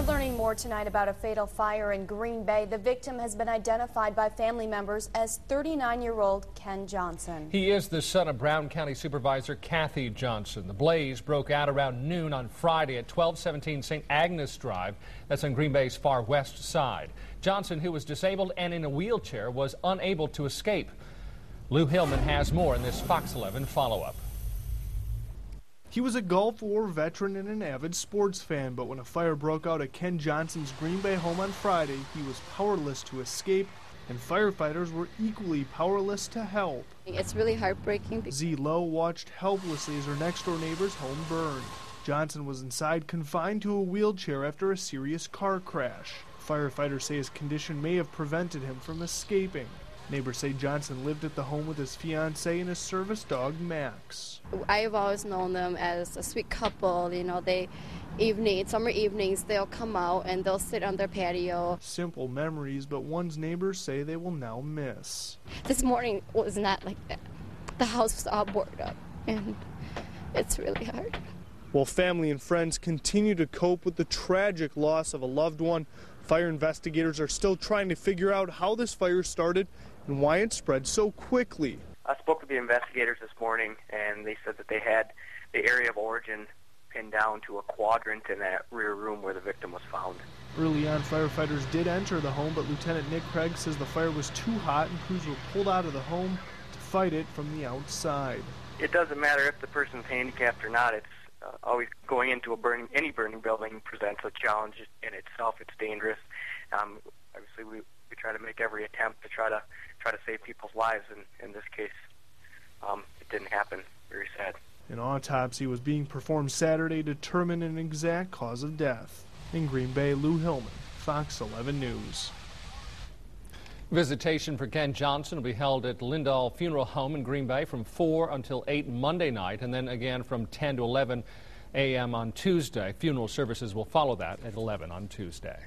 We're learning more tonight about a fatal fire in Green Bay. The victim has been identified by family members as 39-year-old Ken Johnson. He is the son of Brown County Supervisor Kathy Johnson. The blaze broke out around noon on Friday at 1217 St. Agnes Drive. That's on Green Bay's far west side. Johnson, who was disabled and in a wheelchair, was unable to escape. Lou Hillman has more in this Fox 11 follow-up. He was a Gulf War veteran and an avid sports fan, but when a fire broke out at Ken Johnson's Green Bay home on Friday, he was powerless to escape, and firefighters were equally powerless to help. It's really heartbreaking. Z. Lowe watched helplessly as her next-door neighbor's home burned. Johnson was inside confined to a wheelchair after a serious car crash. Firefighters say his condition may have prevented him from escaping. Neighbors say Johnson lived at the home with his fiancée and his service dog, Max. I've always known them as a sweet couple. You know, summer evenings, they'll come out and they'll sit on their patio. Simple memories, but one's neighbors say they will now miss. This morning was not like that. The house was all boarded up, and it's really hard. While family and friends continue to cope with the tragic loss of a loved one, fire investigators are still trying to figure out how this fire started and why it spread so quickly. I spoke with the investigators this morning, and they said that they had the area of origin pinned down to a quadrant in that rear room where the victim was found. Early on, firefighters did enter the home, but Lieutenant Nick Craig says the fire was too hot and crews were pulled out of the home to fight it from the outside. It doesn't matter if the person's handicapped or not. It's always going into any burning building presents a challenge in itself. It's dangerous. Obviously, we try to make every attempt to try to save people's lives. In this case, it didn't happen. Very sad. An autopsy was being performed Saturday to determine an exact cause of death. In Green Bay, Lou Hillman, Fox 11 News. Visitation for Ken Johnson will be held at Lindahl Funeral Home in Green Bay from 4 until 8 Monday night, and then again from 10 to 11 a.m. on Tuesday. Funeral services will follow that at 11 on Tuesday.